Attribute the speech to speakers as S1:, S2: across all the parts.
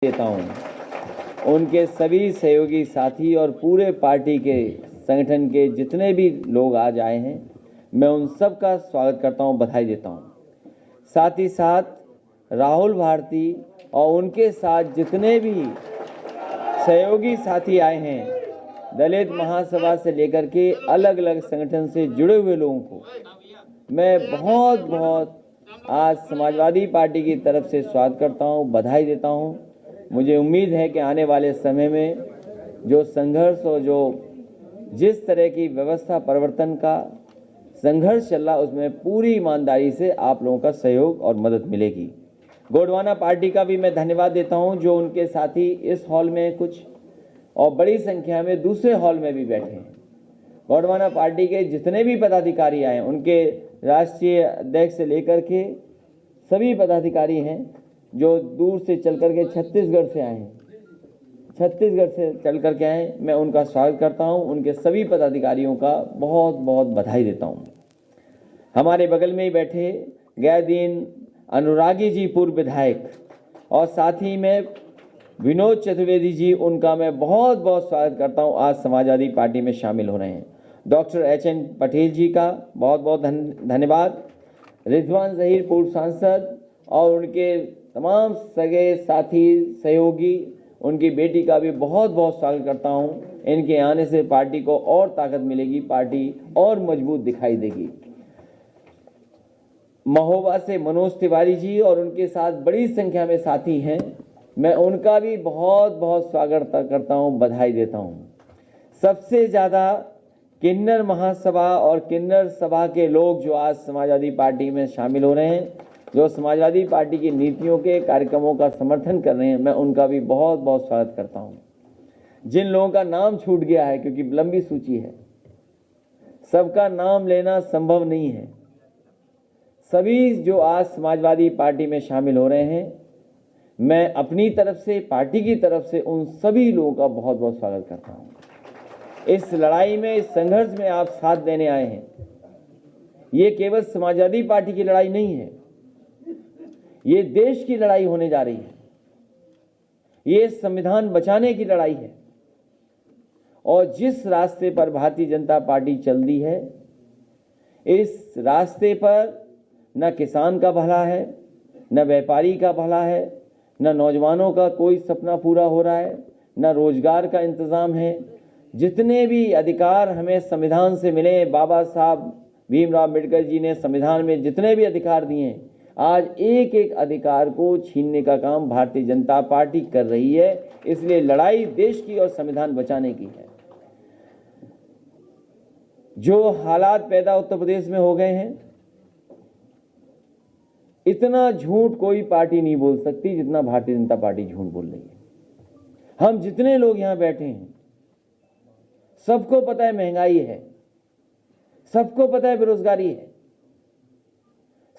S1: देता हूं। उनके सभी सहयोगी साथी और पूरे पार्टी के संगठन के जितने भी लोग आज आए हैं, मैं उन सब का स्वागत करता हूं, बधाई देता हूं। साथ ही साथ राहुल भारती और उनके साथ जितने भी सहयोगी साथी आए हैं, दलित महासभा से लेकर के अलग अलग संगठन से जुड़े हुए लोगों को मैं बहुत बहुत आज समाजवादी पार्टी की तरफ से स्वागत करता हूं, बधाई देता हूं। मुझे उम्मीद है कि आने वाले समय में जो संघर्ष और जो जिस तरह की व्यवस्था परिवर्तन का संघर्ष चल रहा, उसमें पूरी ईमानदारी से आप लोगों का सहयोग और मदद मिलेगी। गोंडवाना पार्टी का भी मैं धन्यवाद देता हूं, जो उनके साथी इस हॉल में कुछ और बड़ी संख्या में दूसरे हॉल में भी बैठे हैं। गोंडवाना पार्टी के जितने भी पदाधिकारी आए, उनके राष्ट्रीय अध्यक्ष से लेकर के सभी पदाधिकारी हैं जो दूर से चल करके छत्तीसगढ़ से आए हैं, छत्तीसगढ़ से चल करके आए, मैं उनका स्वागत करता हूं। उनके सभी पदाधिकारियों का बहुत बहुत बधाई देता हूं। हमारे बगल में ही बैठे गैरदीन अनुरागी जी, पूर्व विधायक, और साथ ही में विनोद चतुर्वेदी जी, उनका मैं बहुत बहुत स्वागत करता हूं, आज समाजवादी पार्टी में शामिल हो रहे हैं। डॉक्टर HN पटेल जी का बहुत बहुत धन्यवाद। रिजवान जहीर, पूर्व सांसद, और उनके तमाम सगे साथी सहयोगी, उनकी बेटी का भी बहुत बहुत स्वागत करता हूं। इनके आने से पार्टी को और ताकत मिलेगी, पार्टी और मजबूत दिखाई देगी। महोबा से मनोज तिवारी जी और उनके साथ बड़ी संख्या में साथी हैं, मैं उनका भी बहुत बहुत स्वागत करता हूं, बधाई देता हूं। सबसे ज़्यादा किन्नर महासभा और किन्नर सभा के लोग जो आज समाजवादी पार्टी में शामिल हो रहे हैं, जो समाजवादी पार्टी की नीतियों के कार्यक्रमों का समर्थन कर रहे हैं, मैं उनका भी बहुत बहुत स्वागत करता हूं। जिन लोगों का नाम छूट गया है, क्योंकि लंबी सूची है, सबका नाम लेना संभव नहीं है, सभी जो आज समाजवादी पार्टी में शामिल हो रहे हैं, मैं अपनी तरफ से, पार्टी की तरफ से उन सभी लोगों का बहुत बहुत स्वागत करता हूं। इस लड़ाई में, इस संघर्ष में आप साथ देने आए हैं। ये केवल समाजवादी पार्टी की लड़ाई नहीं है, ये देश की लड़ाई होने जा रही है। ये संविधान बचाने की लड़ाई है, और जिस रास्ते पर भारतीय जनता पार्टी चल दी है, इस रास्ते पर न किसान का भला है, न व्यापारी का भला है, न नौजवानों का कोई सपना पूरा हो रहा है, न रोजगार का इंतजाम है। जितने भी अधिकार हमें संविधान से मिले, बाबा साहब भीमराव अम्बेडकर जी ने संविधान में जितने भी अधिकार दिए हैं, आज एक एक अधिकार को छीनने का काम भारतीय जनता पार्टी कर रही है। इसलिए लड़ाई देश की और संविधान बचाने की है। जो हालात पैदा उत्तर प्रदेश में हो गए हैं, इतना झूठ कोई पार्टी नहीं बोल सकती जितना भारतीय जनता पार्टी झूठ बोल रही है। हम जितने लोग यहां बैठे हैं, सबको पता है महंगाई है, सबको पता है बेरोजगारी है,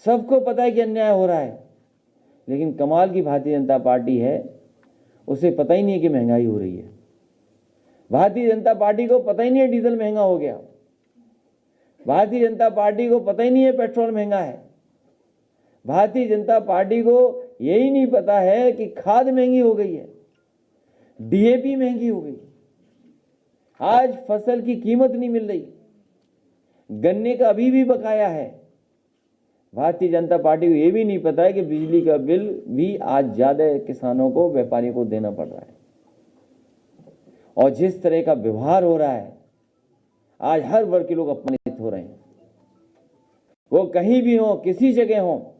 S1: सबको पता है कि अन्याय हो रहा है, लेकिन कमाल की भारतीय जनता पार्टी है, उसे पता ही नहीं है कि महंगाई हो रही है। भारतीय जनता पार्टी को पता ही नहीं है डीजल महंगा हो गया। भारतीय जनता पार्टी को पता ही नहीं है पेट्रोल महंगा है। भारतीय जनता पार्टी को यही नहीं पता है कि खाद महंगी हो गई है, DAP महंगी हो गई, आज फसल की कीमत नहीं मिल रही, गन्ने का अभी भी बकाया है। भारतीय जनता पार्टी को यह भी नहीं पता है कि बिजली का बिल भी आज ज्यादा किसानों को, व्यापारियों को देना पड़ रहा है। और जिस तरह का व्यवहार हो रहा है, आज हर वर्ग के लोग अपमानित हो रहे हैं। वो कहीं भी हो, किसी जगह हो,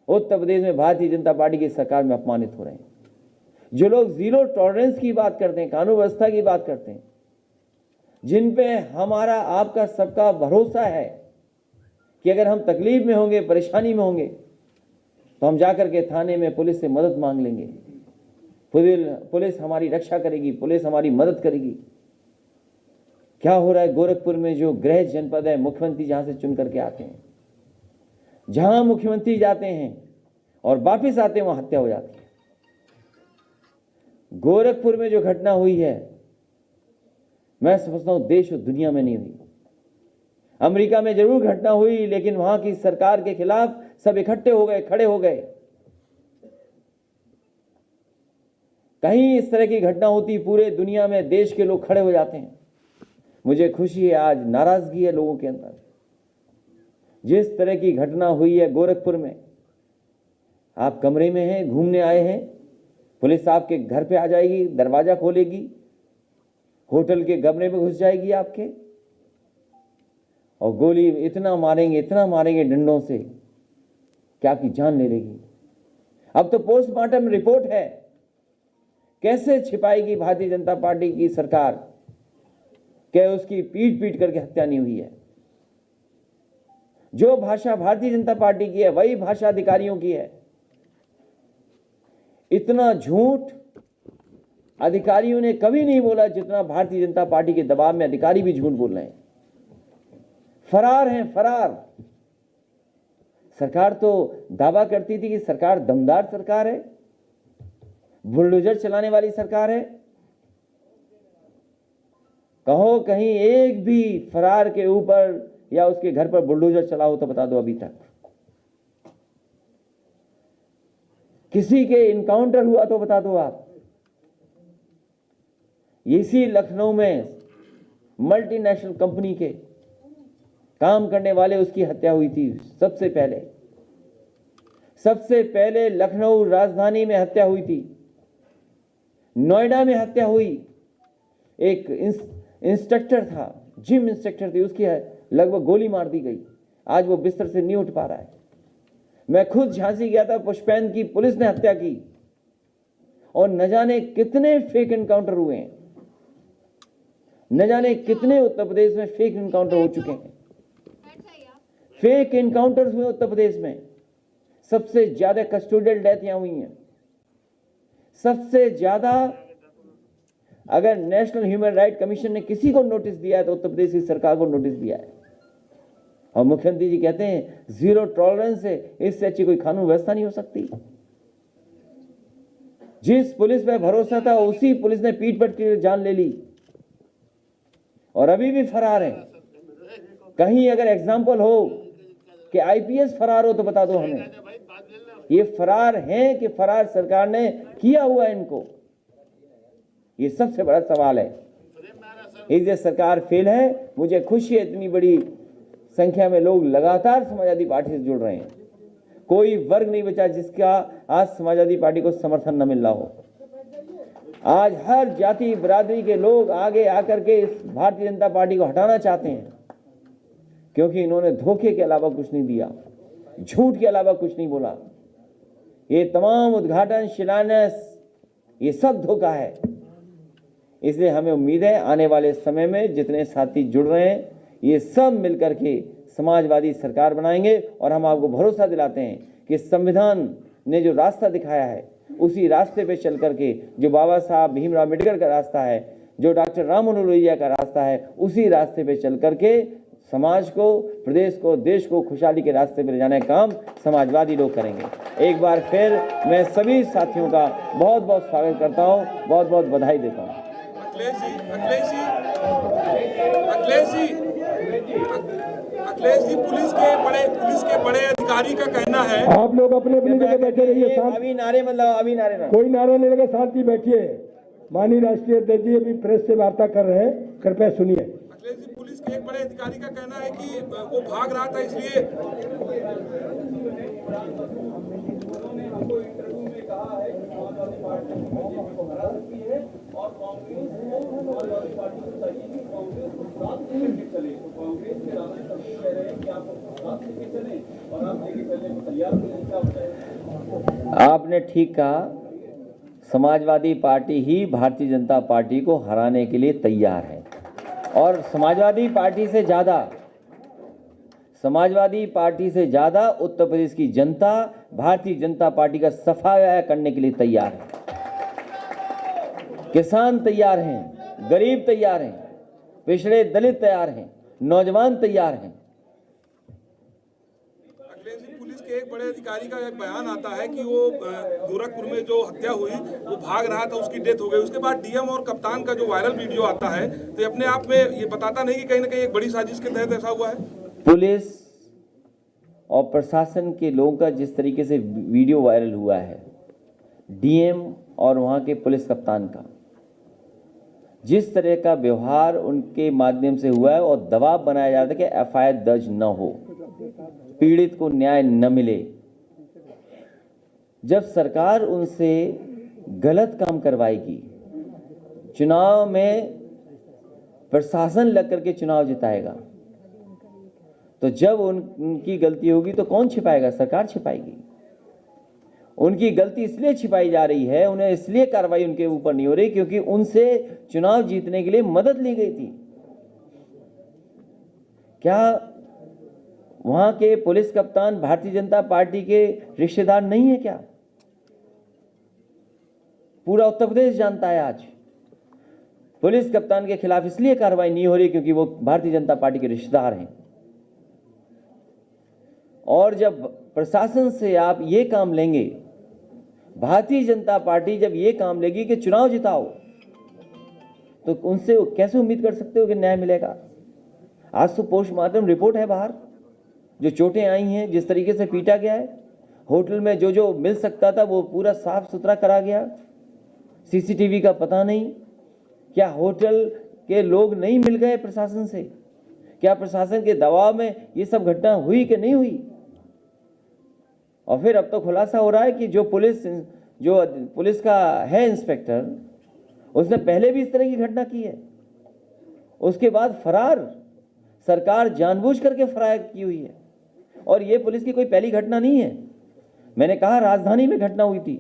S1: उत्तर प्रदेश में भारतीय जनता पार्टी की सरकार में अपमानित हो रहे हैं। जो लोग जीरो टॉलरेंस की बात करते हैं, कानून व्यवस्था की बात करते हैं, जिन पे हमारा, आपका, सबका भरोसा है कि अगर हम तकलीफ में होंगे, परेशानी में होंगे, तो हम जाकर के थाने में पुलिस से मदद मांग लेंगे, पुलिस हमारी रक्षा करेगी, पुलिस हमारी मदद करेगी। क्या हो रहा है गोरखपुर में, जो गृह जनपद है, मुख्यमंत्री जहां से चुन करके आते हैं, जहां मुख्यमंत्री जाते हैं और वापिस आते हैं, वहां हत्या हो जाती है। गोरखपुर में जो घटना हुई है, मैं समझता हूं देश और दुनिया में नहीं हुई। अमेरिका में जरूर घटना हुई, लेकिन वहां की सरकार के खिलाफ सब इकट्ठे हो गए, खड़े हो गए। कहीं इस तरह की घटना होती पूरे दुनिया में देश के लोग खड़े हो जाते हैं। मुझे खुशी है, आज नाराजगी है लोगों के अंदर। जिस तरह की घटना हुई है गोरखपुर में, आप कमरे में हैं, घूमने आए हैं, पुलिस आपके घर पे आ जाएगी, दरवाजा खोलेगी, होटल के कमरे में घुस जाएगी आपके, और गोली इतना मारेंगे डंडों से कि आपकी जान ले लेगी। अब तो पोस्टमार्टम रिपोर्ट है, कैसे छिपाएगी भारतीय जनता पार्टी की सरकार कि उसकी पीट पीट करके हत्या नहीं हुई है। जो भाषा भारतीय जनता पार्टी की है वही भाषा अधिकारियों की है। इतना झूठ अधिकारियों ने कभी नहीं बोला जितना भारतीय जनता पार्टी के दबाव में अधिकारी भी झूठ बोल रहे हैं। फरार हैं, फरार। सरकार तो दावा करती थी कि सरकार दमदार सरकार है, बुलडोजर चलाने वाली सरकार है। कहो कहीं एक भी फरार के ऊपर या उसके घर पर बुलडोजर चला हो तो बता दो। अभी तक किसी के इनकाउंटर हुआ तो बता दो आप। इसी लखनऊ में मल्टीनेशनल कंपनी के काम करने वाले उसकी हत्या हुई थी। सबसे पहले लखनऊ राजधानी में हत्या हुई थी, नोएडा में हत्या हुई। एक इंस्ट्रक्टर था, जिम इंस्ट्रक्टर थी, उसकी लगभग गोली मार दी गई। आज वो बिस्तर से नहीं उठ पा रहा है। मैं खुद झांसी गया था, पुष्पैन की पुलिस ने हत्या की, और न जाने कितने फेक एनकाउंटर हुए हैं, न जाने कितने उत्तर प्रदेश में फेक एनकाउंटर हो चुके हैं। फेक एनकाउंटर्स हुए उत्तर प्रदेश में। सबसे ज्यादा कस्टोडियल डेथ यहां हुई हैं। सबसे ज्यादा अगर नेशनल ह्यूमन राइट कमीशन ने किसी को नोटिस दिया है तो उत्तर प्रदेश की सरकार को नोटिस दिया है। और मुख्यमंत्री जी कहते हैं जीरो टॉलरेंस है, इससे अच्छी कोई कानून व्यवस्था नहीं हो सकती। जिस पुलिस पे भरोसा था उसी पुलिस ने पीट पीट के जान ले ली और अभी भी फरार है। कहीं अगर एग्जाम्पल हो कि आईपीएस फरार हो तो बता दो हमें। ये फरार हैं कि फरार सरकार ने किया हुआ है इनको, ये सबसे बड़ा सवाल है। इसलिए सरकार फेल है। मुझे खुशी है इतनी बड़ी संख्या में लोग लगातार समाजवादी पार्टी से जुड़ रहे हैं। कोई वर्ग नहीं बचा जिसका आज समाजवादी पार्टी को समर्थन न मिल रहा हो। आज हर जाति बिरादरी के लोग आगे आकर के इस भारतीय जनता पार्टी को हटाना चाहते हैं, क्योंकि इन्होंने धोखे के अलावा कुछ नहीं दिया, झूठ के अलावा कुछ नहीं बोला। ये तमाम उद्घाटन, शिलान्यास, ये सब धोखा है। इसलिए हमें उम्मीद है आने वाले समय में जितने साथी जुड़ रहे हैं ये सब मिलकर के समाजवादी सरकार बनाएंगे। और हम आपको भरोसा दिलाते हैं कि संविधान ने जो रास्ता दिखाया है उसी रास्ते पे चल करके, जो बाबा साहब भीमराव अम्बेडकर का रास्ता है, जो डॉक्टर राम मनोहर लोहिया का रास्ता है, उसी रास्ते पे चल करके समाज को, प्रदेश को, देश को खुशहाली के रास्ते पे ले जाने का काम समाजवादी लोग करेंगे। एक बार फिर मैं सभी साथियों का बहुत बहुत स्वागत करता हूँ, बहुत बहुत बधाई देता हूँ।
S2: अखिलेश जी, पुलिस के बड़े अधिकारी का कहना है।
S3: आप लोग अपने अपनी जगह बैठे रहिए।
S1: अभी नारे
S3: कोई नारा नहीं लगा, शांति बैठिए। माननीय राष्ट्रीय अध्यक्ष जी अभी प्रेस से वार्ता कर रहे हैं, कृपया सुनिए।
S2: अखिलेश जी, पुलिस के एक बड़े अधिकारी का कहना है कि वो भाग रहा था, इसलिए उन्होंने हमको इंटरव्यू में कहा है कि समाजवादी पार्टी को हरा सकती है और कांग्रेस समाजवादी पार्टी को चाहिए कि कांग्रेस को साथ लेके चले। तो कांग्रेस के राष्ट्रीय अध्यक्ष कह रहे हैं कि आपको साथ लेके चले और आप लेके चलने को तैयार नहीं। क्या बताएं?
S1: आपने ठीक कहा, समाजवादी पार्टी ही भारतीय जनता पार्टी को हराने के लिए तैयार है। और समाजवादी पार्टी से ज्यादा उत्तर प्रदेश की जनता भारतीय जनता पार्टी का सफाया करने के लिए तैयार है। किसान तैयार हैं, गरीब तैयार हैं, पिछड़े दलित तैयार हैं, नौजवान तैयार हैं।
S2: अखिलेश जी, पुलिस के एक बड़े अधिकारी का एक बयान आता है कि वो गोरखपुर में जो हत्या हुई वो भाग रहा था, उसकी डेथ हो गई। उसके बाद डीएम और कप्तान का जो वायरल वीडियो आता है तो अपने आप में ये बताता नहीं कि कहीं ना कहीं एक बड़ी साजिश के तहत ऐसा हुआ है।
S1: पुलिस और प्रशासन के लोगों का जिस तरीके से वीडियो वायरल हुआ है, डीएम और वहाँ के पुलिस कप्तान का। जिस तरह का व्यवहार उनके माध्यम से हुआ है और दबाव बनाया जा रहा था कि एफआईआर दर्ज न हो, पीड़ित को न्याय न मिले। जब सरकार उनसे गलत काम करवाएगी, चुनाव में प्रशासन लग करके चुनाव जिताएगा, तो जब उनकी गलती होगी तो कौन छिपाएगा? सरकार छिपाएगी। उनकी गलती इसलिए छिपाई जा रही है, उन्हें इसलिए कार्रवाई उनके ऊपर नहीं हो रही क्योंकि उनसे चुनाव जीतने के लिए मदद ली गई थी। क्या वहां के पुलिस कप्तान भारतीय जनता पार्टी के रिश्तेदार नहीं है क्या? पूरा उत्तर प्रदेश जानता है। आज पुलिस कप्तान के खिलाफ इसलिए कार्रवाई नहीं हो रही क्योंकि वो भारतीय जनता पार्टी के रिश्तेदार हैं। और जब प्रशासन से आप ये काम लेंगे, भारतीय जनता पार्टी जब ये काम लेगी कि चुनाव जिताओ, तो उनसे कैसे उम्मीद कर सकते हो कि न्याय मिलेगा? आज तो पोस्टमार्टम रिपोर्ट है बाहर, जो चोटें आई हैं, जिस तरीके से पीटा गया है, होटल में जो जो मिल सकता था वो पूरा साफ सुथरा करा गया। सीसीटीवी का पता नहीं। क्या होटल के लोग नहीं मिल गए प्रशासन से? क्या प्रशासन के दबाव में ये सब घटना हुई कि नहीं हुई? और फिर अब तो खुलासा हो रहा है कि जो पुलिस का है इंस्पेक्टर, उसने पहले भी इस तरह की घटना की है, उसके बाद फरार। सरकार जानबूझ करके फरार की हुई है। और ये पुलिस की कोई पहली घटना नहीं है। मैंने कहा राजधानी में घटना हुई थी,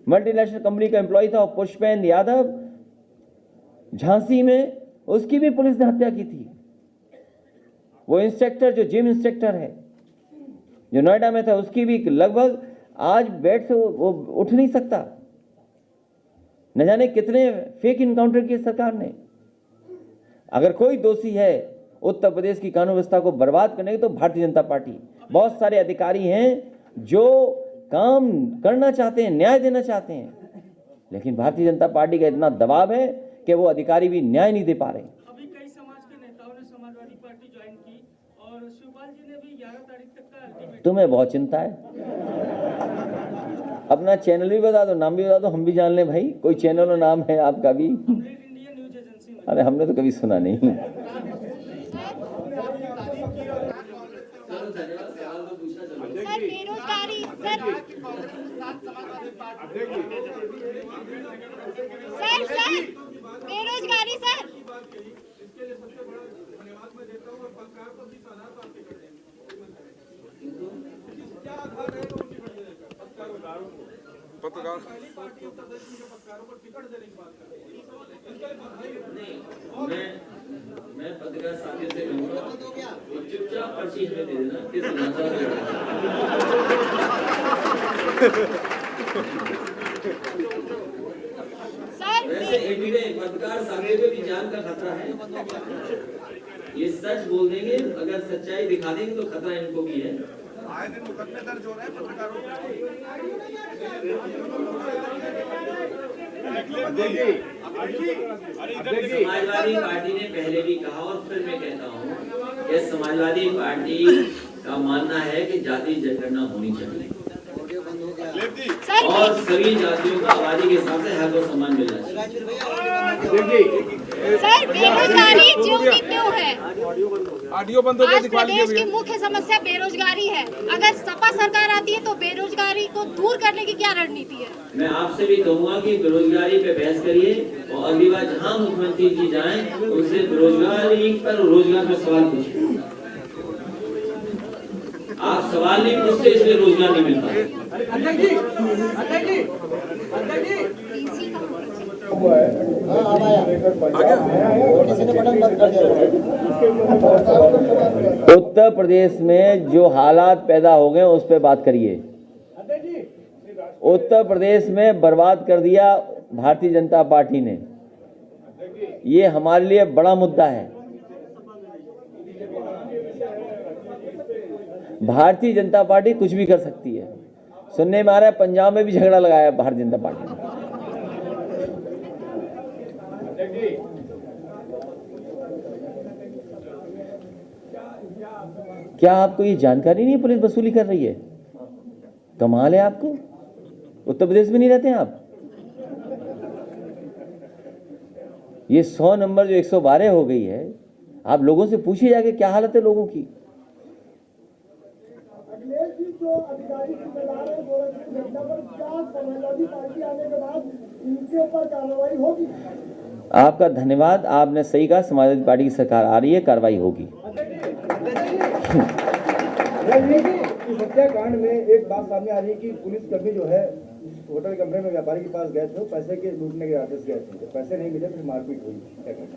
S1: मल्टीनेशनल कंपनी का एम्प्लॉय था पुष्पेंद्र यादव, झांसी में, उसकी भी पुलिस ने हत्या की थी। वो इंस्ट्रक्टर जो जिम इंस्ट्रक्टर है, जो नोएडा में था, उसकी भी लगभग आज बेड से वो उठ नहीं सकता। न जाने कितने फेक इनकाउंटर किए सरकार ने। अगर कोई दोषी है उत्तर प्रदेश की कानून व्यवस्था को बर्बाद करने की, तो भारतीय जनता पार्टी। बहुत सारे अधिकारी हैं जो काम करना चाहते हैं, न्याय देना चाहते हैं, लेकिन भारतीय जनता पार्टी का इतना दबाव है कि वो अधिकारी भी न्याय नहीं दे पा रहे।
S4: अभी कई समाज के नेताओं ने समाजवादी पार्टी ज्वाइन की और शिवपाल जी ने भी 11 तारीख तक का अल्टीमेटम।
S1: तुम्हें बहुत चिंता है। अपना चैनल भी बता दो, नाम भी बता दो, हम भी जान लें भाई। कोई चैनल और नाम है आपका भी?
S4: कंप्लीट इंडिया न्यूज एजेंसी में।
S1: अरे हमने तो कभी सुना नहीं।
S5: सर बेरोजगारी, सर बेरोजगारी सर।
S2: इसके लिए सबसे बड़ा धन्यवाद मैं देता हूँ और पत्रकार को भी आधार पर टिकट देंगे। क्या आधार है तो टिकट देने का? पत्रकारों को, पहली पार्टी उत्तर प्रदेश के पत्रकारों को टिकट देने की बात कर रही है।
S1: मैं पत्रकार साथी से कहूँगा वो चुपचाप पर्ची हमें दे देना, किस समाचार वैसे एटीडे पत्रकार साथी पे भी जान का खतरा है। ये सच बोल देंगे, अगर सच्चाई दिखा देंगे तो खतरा इनको भी है।
S2: आए दिन मुकदमे दर्ज हो रहे हैं पत्रकारों
S1: समाजवादी पार्टी ने पहले भी कहा और फिर मैं कहता हूँ कि समाजवादी पार्टी का मानना है कि जाति जनगणना होनी चाहिए और सभी जातियों को आबादी के हिसाब से हक और सम्मान मिलना चाहिए।
S5: सर बेरोजगारी जो की त्यों है।
S2: ऑडियो बंद हो गया,
S5: आज
S2: दिखवा लीजिए
S5: प्रदेश की मुख्य समस्या बेरोजगारी है। अगर सपा सरकार आती है तो बेरोजगारी को दूर करने की क्या रणनीति है?
S1: मैं आपसे भी कहूंगा कि बेरोजगारी पे बहस करिए और अगली बार जहाँ मुख्यमंत्री जी जाएं उनसे बेरोजगारी पर रोजगार पर सवाल पूछिए। आप सवाल नहीं पूछते इसलिए रोजगार नहीं मिलता। उत्तर प्रदेश में जो हालात पैदा हो गए उस पर बात करिए। उत्तर प्रदेश में बर्बाद कर दिया भारतीय जनता पार्टी ने, ये हमारे लिए बड़ा मुद्दा है। भारतीय जनता पार्टी कुछ भी कर सकती है। सुनने में आ रहा है पंजाब में भी झगड़ा लगाया भारतीय जनता पार्टी ने। क्या आपको ये जानकारी नहीं है पुलिस वसूली कर रही है? कमाल है आपको। उत्तर प्रदेश में नहीं रहते हैं आप? ये 100 नंबर जो 112 हो गई है, आप लोगों से पूछिए जाके क्या हालत है लोगों की।
S3: अखिलेश जी जो अधिकारी जिम्मेदार है गोरखपुर घटना पर क्या समाजवादी पार्टी आने के बाद इनके ऊपर कार्रवाई होगी?
S1: आपका धन्यवाद, आपने सही कहा, समाजवादी पार्टी की सरकार आ रही है, कार्रवाई होगी।
S6: इस हत्याकांड में एक बात सामने आ रही है कि पुलिसकर्मी जो है होटल कमरे में व्यापारी के पास गए थे, वो पैसे के लूटने के इरादे से गए थे, पैसे नहीं मिले, फिर मारपीट हुई। क्या कहना है?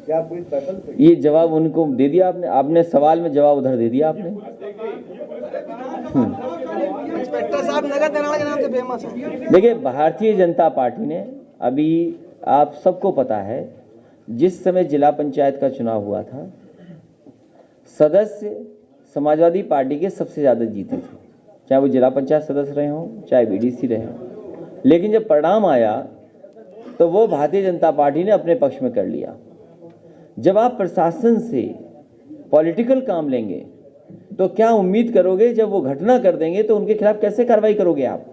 S6: क्या पुलिस पैसा?
S1: ये जवाब उनको दे दिया आपने, आपने सवाल में जवाब उधर दे दिया आपने।
S6: इंस्पेक्टर साहब नगर तेनाली के नाम से फेमस है।
S1: देखिए, भारतीय जनता पार्टी ने अभी, आप सबको पता है, जिस समय जिला पंचायत का चुनाव हुआ था, सदस्य समाजवादी पार्टी के सबसे ज्यादा जीते थे, चाहे वो जिला पंचायत सदस्य रहे हों, चाहे बीडीसी रहे हों। लेकिन जब परिणाम आया तो वो भारतीय जनता पार्टी ने अपने पक्ष में कर लिया। जब आप प्रशासन से पॉलिटिकल काम लेंगे तो क्या उम्मीद करोगे, जब वो घटना कर देंगे तो उनके खिलाफ कैसे कार्रवाई करोगे आप?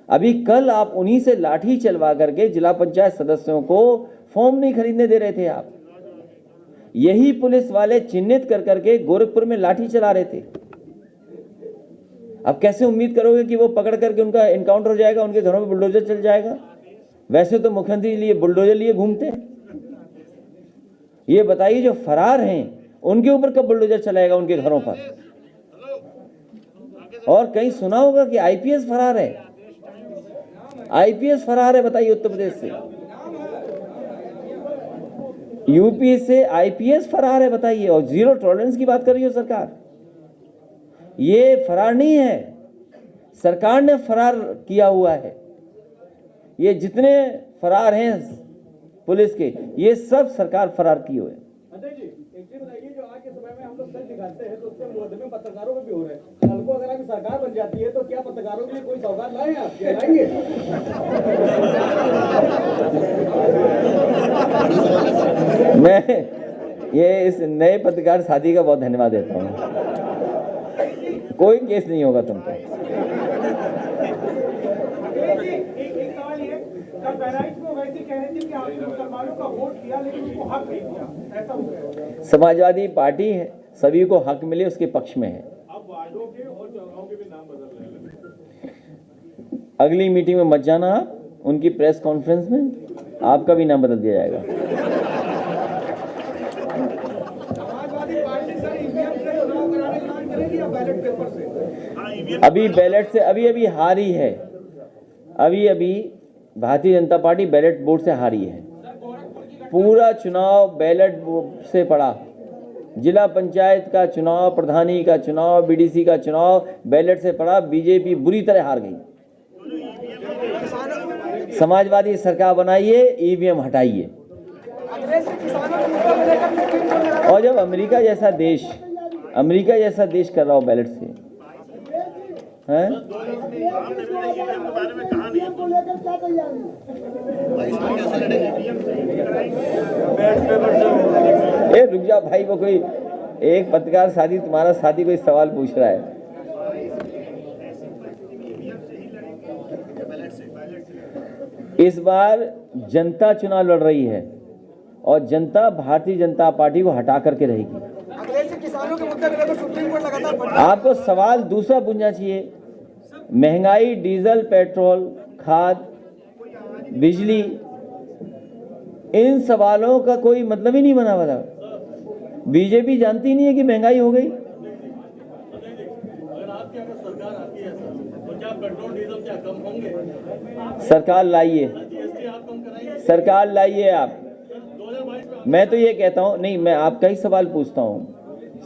S1: अभी कल आप उन्हीं से लाठी चलवा करके जिला पंचायत सदस्यों को फॉर्म नहीं खरीदने दे रहे थे आप। यही पुलिस वाले चिन्हित कर करके गोरखपुर में लाठी चला रहे थे। अब कैसे उम्मीद करोगे कि वो पकड़ करके उनका एनकाउंटर हो जाएगा, उनके घरों में बुलडोजर चल जाएगा? वैसे तो मुख्यमंत्री लिए बुलडोजर लिए घूमते हैं। ये बताइए, जो फरार हैं उनके ऊपर कब बुलडोजर चलाएगा उनके घरों पर? और कहीं सुना होगा कि आईपीएस फरार है? आईपीएस फरार है, बताइए, उत्तर प्रदेश से, यूपी से आईपीएस फरार है, बताइए। और जीरो टॉलरेंस की बात कर रही हो सरकार। ये फरार नहीं है, सरकार ने फरार किया हुआ है। ये जितने फरार हैं पुलिस के, ये सब सरकार फरार किए हुए हैं।
S2: अजय जी, एक चीज बताइए, जो आज के समय में हम लोग सच दिखाते हैं तो उसके मुकदमे पत्रकारों में भी हो रहे हैं। कल को अगर आपकी सरकार बन जाती है तो क्या पत्रकारों के लिए कोई सौगात लाए आप? क्या लाएंगे?
S1: मैं ये इस नए पत्रकार साथी का बहुत धन्यवाद देता हूँ। कोई केस नहीं होगा तुम पे।
S4: एक सवाल ये, कल बहराइच में वैसे कह रहे थे कि आपने मुसलमानों का वोट दिया लेकिन उनको हक नहीं दिया, ऐसा हो गया।
S1: समाजवादी पार्टी है, सभी को हक मिले उसके पक्ष में है।
S2: अब वार्डों के और चौराहों के भी नाम बदल रहे हैं।
S1: अगली मीटिंग में मत जाना आप, उनकी प्रेस कॉन्फ्रेंस में आपका भी नाम बदल दिया जाएगा।
S2: समाजवादी पार्टी सर ईवीएम से चुनाव कराने की मांग करेगी या बैलेट पेपर से?
S1: अभी बैलेट से अभी हारी है। अभी Bharatiya Janata party ballot board से हारी है। पूरा चुनाव बैलेट से पड़ा। जिला पंचायत का चुनाव, प्रधानी का चुनाव, बीडीसी का चुनाव बैलेट से पड़ा। बीजेपी बुरी तरह हार गई। समाजवादी सरकार बनाइए, ईवीएम हटाइए। और जब अमेरिका जैसा देश कर रहा हो बैलेट से, हैं? ए रुक जाओ भाई, वो कोई एक पत्रकार साथी, तुम्हारा साथी कोई सवाल पूछ रहा है। इस बार जनता चुनाव लड़ रही है और जनता भारतीय जनता पार्टी को हटा करके रहेगी।
S6: किसानों के मुद्दे पर सुप्रीम कोर्ट लगातार
S1: आपको सवाल दूसरा पूछना चाहिए। महंगाई, डीजल, पेट्रोल, खाद, बिजली, इन सवालों का कोई मतलब ही नहीं बना हुआ था। बीजेपी जानती नहीं है कि महंगाई हो गई।
S2: अगर आपकी सरकार आती है तो क्या पेट्रोल डीजल क्या कम होंगे?
S1: सरकार लाइए,
S2: जीएसटी आप कम कराइए।
S1: सरकार लाइए आप।
S2: 2022 में
S1: मैं तो ये कहता हूं, नहीं, मैं आपका ही सवाल पूछता हूं।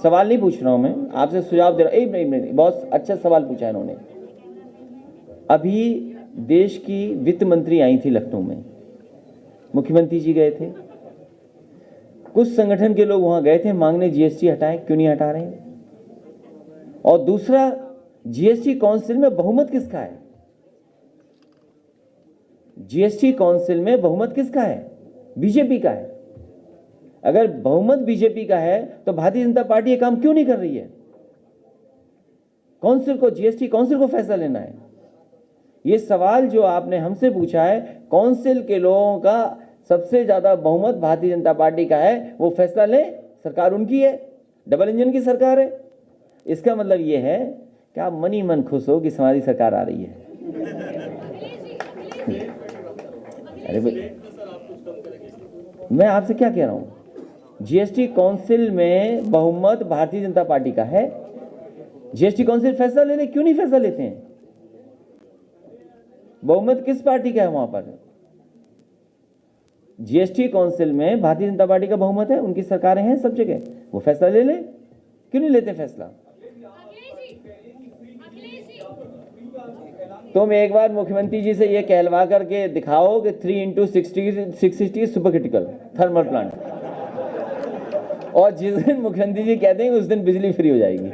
S1: सवाल नहीं पूछ रहा हूं, मैं आपसे सुझाव दे रहा हूं। नहीं, बहुत अच्छा सवाल पूछा इन्होंने। अभी देश की वित्त मंत्री आई थी लखनऊ में, मुख्यमंत्री जी गए थे, कुछ संगठन के लोग वहां गए थे मांगने जीएसटी हटाएं, क्यों नहीं हटा रहे हैं? और दूसरा, जीएसटी काउंसिल में बहुमत किसका है? जीएसटी काउंसिल में बहुमत किसका है? बीजेपी का है। अगर बहुमत बीजेपी का है तो भारतीय जनता पार्टी ये काम क्यों नहीं कर रही है? काउंसिल को, जीएसटी काउंसिल को फैसला लेना है। ये सवाल जो आपने हमसे पूछा है, काउंसिल के लोगों का सबसे ज्यादा बहुमत भारतीय जनता पार्टी का है, वो फैसला ले, सरकार उनकी है, डबल इंजन की सरकार है। इसका मतलब ये है कि आप मन ही मन खुश हो कि हमारी सरकार आ रही है। अरे भाई, मैं आपसे क्या कह रहा हूं, जीएसटी काउंसिल में बहुमत भारतीय जनता पार्टी का है। जीएसटी काउंसिल फैसला लेने क्यों नहीं फैसला लेते हैं? बहुमत किस पार्टी का है वहां पर? जीएसटी काउंसिल में भारतीय जनता पार्टी का बहुमत है, उनकी सरकारें हैं सब जगह, वो फैसला ले लें। क्यों नहीं लेते फैसला? तुम एक बार मुख्यमंत्री जी से ये कहलवा करके दिखाओ कि 3 × 660 सुपर क्रिटिकल थर्मल प्लांट, और जिस दिन मुख्यमंत्री जी कहते हैं उस दिन बिजली फ्री हो जाएगी।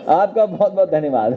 S1: आपका बहुत बहुत धन्यवाद।